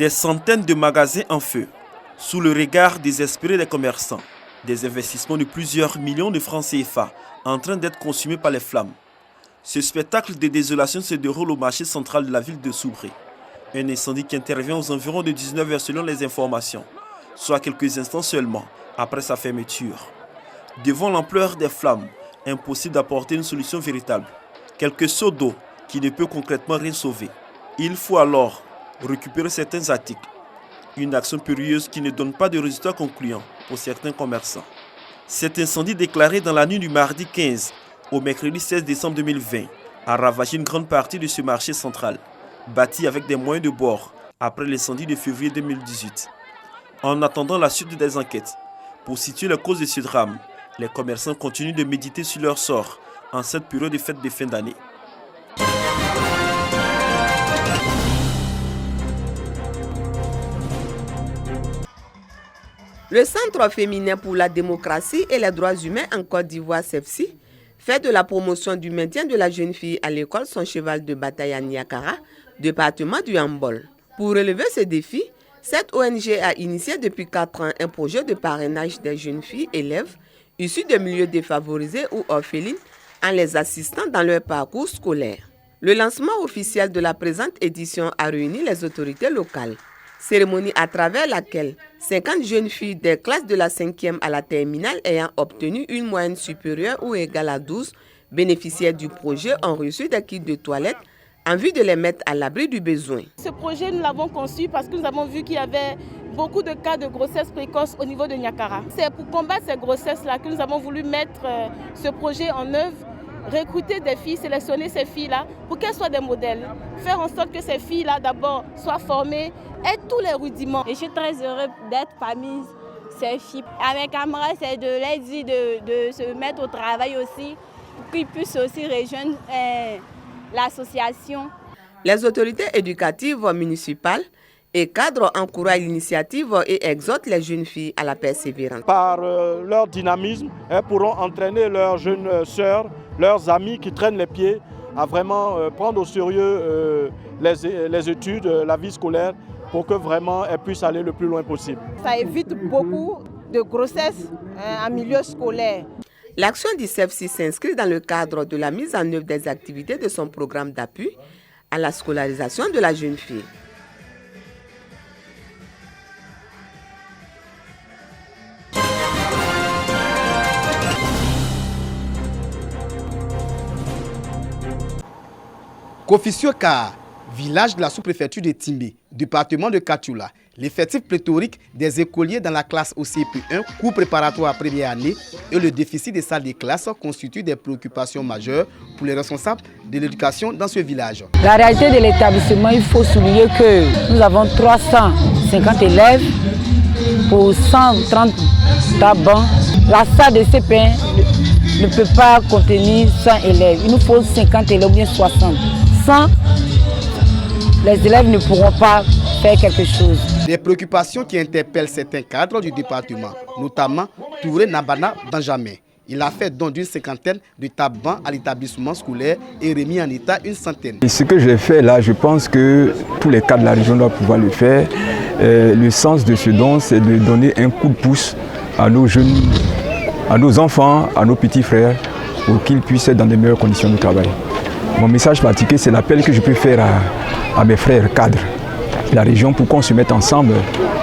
Des centaines de magasins en feu, sous le regard désespéré des commerçants. Des investissements de plusieurs millions de francs CFA en train d'être consumés par les flammes. Ce spectacle de désolation se déroule au marché central de la ville de Soubré. Un incendie qui intervient aux environs de 19h selon les informations, soit quelques instants seulement après sa fermeture. Devant l'ampleur des flammes, impossible d'apporter une solution véritable. Quelques seaux d'eau qui ne peut concrètement rien sauver. Il faut alors récupérer certains articles. Une action périlleuse qui ne donne pas de résultats concluants pour certains commerçants. Cet incendie déclaré dans la nuit du mardi 15 au mercredi 16 décembre 2020 a ravagé une grande partie de ce marché central, bâti avec des moyens de bord après l'incendie de février 2018. En attendant la suite des enquêtes, pour situer les causes de ce drame, les commerçants continuent de méditer sur leur sort en cette période de fête de fin d'année. Le Centre féminin pour la démocratie et les droits humains en Côte d'Ivoire, CEFSI, fait de la promotion du maintien de la jeune fille à l'école son cheval de bataille à Niakara, département du Hambol. Pour relever ce défi, cette ONG a initié depuis 4 ans un projet de parrainage des jeunes filles élèves issues de milieux défavorisés ou orphelines en les assistant dans leur parcours scolaire. Le lancement officiel de la présente édition a réuni les autorités locales. Cérémonie à travers laquelle 50 jeunes filles des classes de la 5e à la terminale ayant obtenu une moyenne supérieure ou égale à 12 bénéficiaires du projet ont reçu des kits de toilette en vue de les mettre à l'abri du besoin. Ce projet, nous l'avons conçu parce que nous avons vu qu'il y avait beaucoup de cas de grossesse précoce au niveau de Niakara. C'est pour combattre ces grossesses-là que nous avons voulu mettre ce projet en œuvre. Recruter des filles, sélectionner ces filles-là pour qu'elles soient des modèles. Faire en sorte que ces filles-là d'abord soient formées, aient tous les rudiments. Et je suis très heureuse d'être parmi ces filles. À mes camarades, c'est de leur dire de se mettre au travail aussi, pour qu'ils puissent aussi rejoindre l'association. Les autorités éducatives municipales et cadres encouragent l'initiative et exhortent les jeunes filles à la persévérance. Par leur dynamisme, elles pourront entraîner leurs jeunes sœurs, leurs amis qui traînent les pieds à vraiment prendre au sérieux les études, la vie scolaire, pour que vraiment elles puissent aller le plus loin possible. Ça évite beaucoup de grossesses en milieu scolaire. L'action du CEFSI s'inscrit dans le cadre de la mise en œuvre des activités de son programme d'appui à la scolarisation de la jeune fille. Kofisio-Ka, village de la sous-préfecture de Timbé, département de Katoula. L'effectif pléthorique des écoliers dans la classe OCP1, cours préparatoire première année, et le déficit des salles de classe constituent des préoccupations majeures pour les responsables de l'éducation dans ce village. La réalité de l'établissement, il faut souligner que nous avons 350 élèves pour 130 bancs. La salle de CP1 ne peut pas contenir 100 élèves. Il nous faut 50 élèves ou bien 60. Sans, les élèves ne pourront pas faire quelque chose. Des préoccupations qui interpellent certains cadres du département, notamment Touré Nabana Benjamin. Il a fait don d'une cinquantaine de tables à l'établissement scolaire et remis en état une centaine. Et ce que j'ai fait là, je pense que tous les cadres de la région doivent pouvoir le faire. Le sens de ce don, c'est de donner un coup de pouce à nos jeunes, à nos enfants, à nos petits frères, pour qu'ils puissent être dans de meilleures conditions de travail. Mon message particulier, c'est l'appel que je peux faire à mes frères cadres de la région pour qu'on se mette ensemble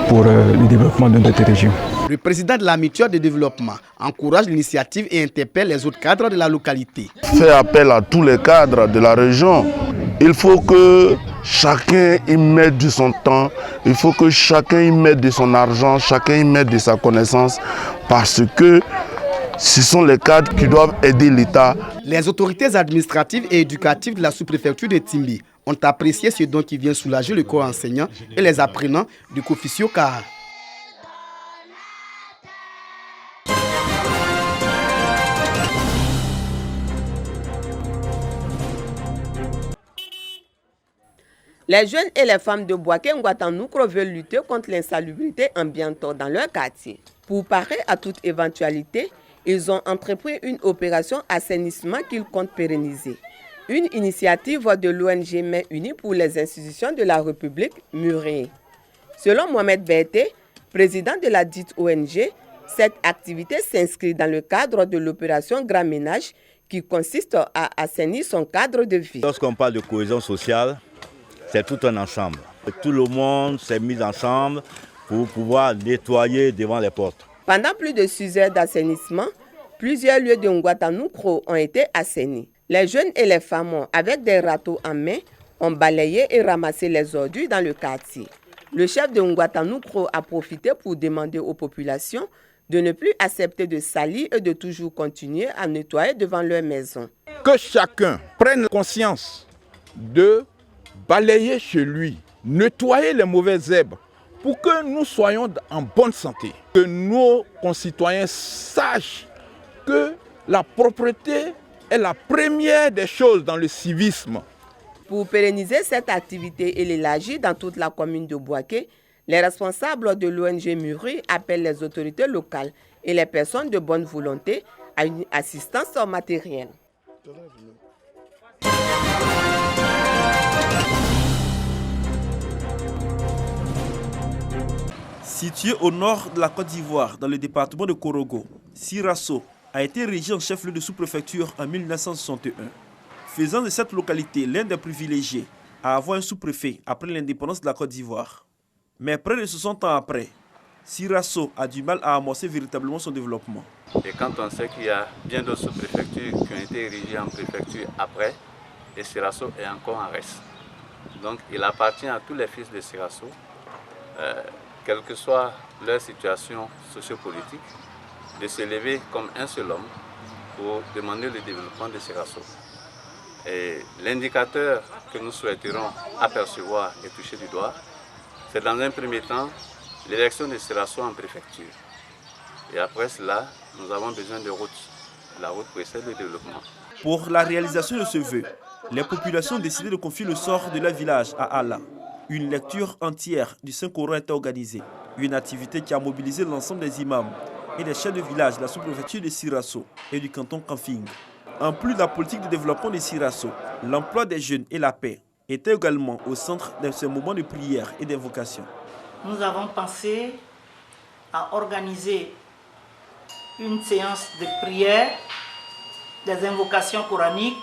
pour le développement de notre région. Le président de la mutuelle de développement encourage l'initiative et interpelle les autres cadres de la localité. Fait appel à tous les cadres de la région. Il faut que chacun y mette de son temps, il faut que chacun y mette de son argent, chacun y mette de sa connaissance, parce que ce sont les cadres qui doivent aider l'État. Les autorités administratives et éducatives de la sous-préfecture de Timbé ont apprécié ce don qui vient soulager le corps enseignant et les apprenants du Kofisio-Ka. Les jeunes et les femmes de Boaké-Ngouatanoukro veulent lutter contre l'insalubrité ambiante dans leur quartier. Pour parer à toute éventualité, ils ont entrepris une opération assainissement qu'ils comptent pérenniser. Une initiative de l'ONG Mains Unies pour les institutions de la République, Murée. Selon Mohamed Berté, président de la dite ONG, cette activité s'inscrit dans le cadre de l'opération Grand Ménage qui consiste à assainir son cadre de vie. Lorsqu'on parle de cohésion sociale, c'est tout un ensemble. Tout le monde s'est mis ensemble pour pouvoir nettoyer devant les portes. Pendant plus de 6 heures d'assainissement, plusieurs lieux de Ngouatanoukro ont été assainis. Les jeunes et les femmes, avec des râteaux en main, ont balayé et ramassé les ordures dans le quartier. Le chef de Ngouatanoukro a profité pour demander aux populations de ne plus accepter de salir et de toujours continuer à nettoyer devant leur maison. Que chacun prenne conscience de balayer chez lui, nettoyer les mauvaises herbes pour que nous soyons en bonne santé. Que nos concitoyens sachent que la propreté est la première des choses dans le civisme. Pour pérenniser cette activité et l'élargir dans toute la commune de Bouaké, les responsables de l'ONG Muri appellent les autorités locales et les personnes de bonne volonté à une assistance matérielle. Situé au nord de la Côte d'Ivoire, dans le département de Korogo, Sirasso a été érigé en chef-lieu de sous-préfecture en 1961, faisant de cette localité l'un des privilégiés à avoir un sous-préfet après l'indépendance de la Côte d'Ivoire. Mais près de 60 ans après, Sirasso a du mal à amorcer véritablement son développement. Et quand on sait qu'il y a bien d'autres sous-préfectures qui ont été érigées en préfecture après, et Sirasso est encore en reste. Donc il appartient à tous les fils de Sirasso, quelle que soit leur situation sociopolitique, de se lever comme un seul homme pour demander le développement de Sirasso. Et l'indicateur que nous souhaiterons apercevoir et toucher du doigt, c'est dans un premier temps l'élection de Sirasso en préfecture. Et après cela, nous avons besoin de routes. La route précède le développement. Pour la réalisation de ce vœu, les populations ont décidé de confier le sort de leur village à Allah. Une lecture entière du Saint-Coran est organisée. Une activité qui a mobilisé l'ensemble des imams et des chefs de village de la sous-préfecture de Sirasso et du canton Kanfing. En plus de la politique de développement de Sirasso, l'emploi des jeunes et la paix était également au centre de ce moment de prière et d'invocation. Nous avons pensé à organiser une séance de prière, des invocations coraniques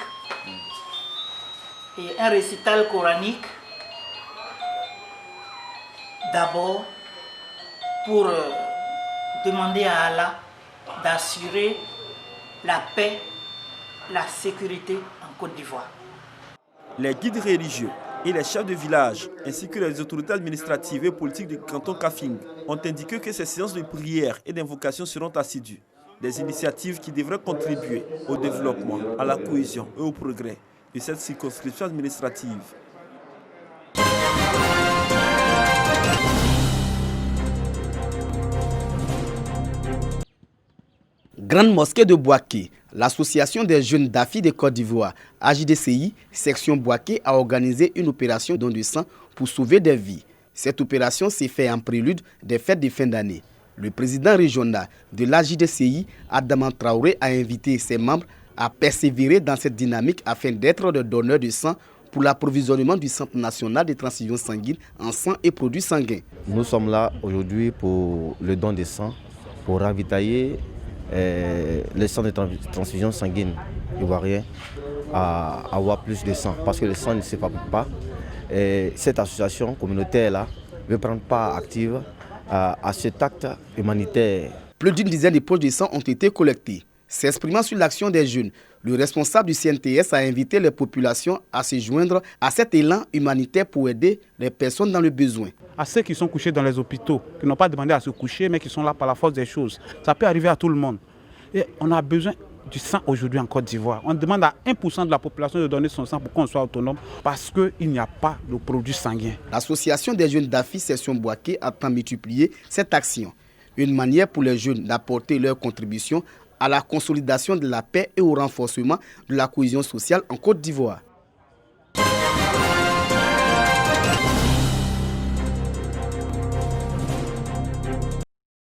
et un récital coranique. D'abord, pour demander à Allah d'assurer la paix, la sécurité en Côte d'Ivoire. Les guides religieux et les chefs de village, ainsi que les autorités administratives et politiques du canton Kafing, ont indiqué que ces séances de prière et d'invocation seront assidues. Des initiatives qui devraient contribuer au développement, à la cohésion et au progrès de cette circonscription administrative. Grande mosquée de Bouaké, l'association des jeunes d'Afi de Côte d'Ivoire, AJDCI, section Bouaké, a organisé une opération don de sang pour sauver des vies. Cette opération s'est faite en prélude des fêtes de fin d'année. Le président régional de l'AJDCI, Adama Traoré, a invité ses membres à persévérer dans cette dynamique afin d'être des donneurs de sang pour l'approvisionnement du Centre national de transfusion sanguine en sang et produits sanguins. Nous sommes là aujourd'hui pour le don de sang, pour ravitailler les centres de transfusion sanguine ivoiriens à avoir plus de sang, parce que le sang ne s'évapore pas. Et cette association communautaire-là veut prendre part active à cet acte humanitaire. Plus d'une dizaine de poches de sang ont été collectées. S'exprimant sur l'action des jeunes, le responsable du CNTS a invité les populations à se joindre à cet élan humanitaire pour aider les personnes dans le besoin. À ceux qui sont couchés dans les hôpitaux, qui n'ont pas demandé à se coucher, mais qui sont là par la force des choses. Ça peut arriver à tout le monde. Et on a besoin du sang aujourd'hui en Côte d'Ivoire. On demande à 1% de la population de donner son sang pour qu'on soit autonome, parce qu'il n'y a pas de produits sanguins. L'association des jeunes d'Afi Section Bouaké attend multiplier cette action. Une manière pour les jeunes d'apporter leur contribution à la consolidation de la paix et au renforcement de la cohésion sociale en Côte d'Ivoire.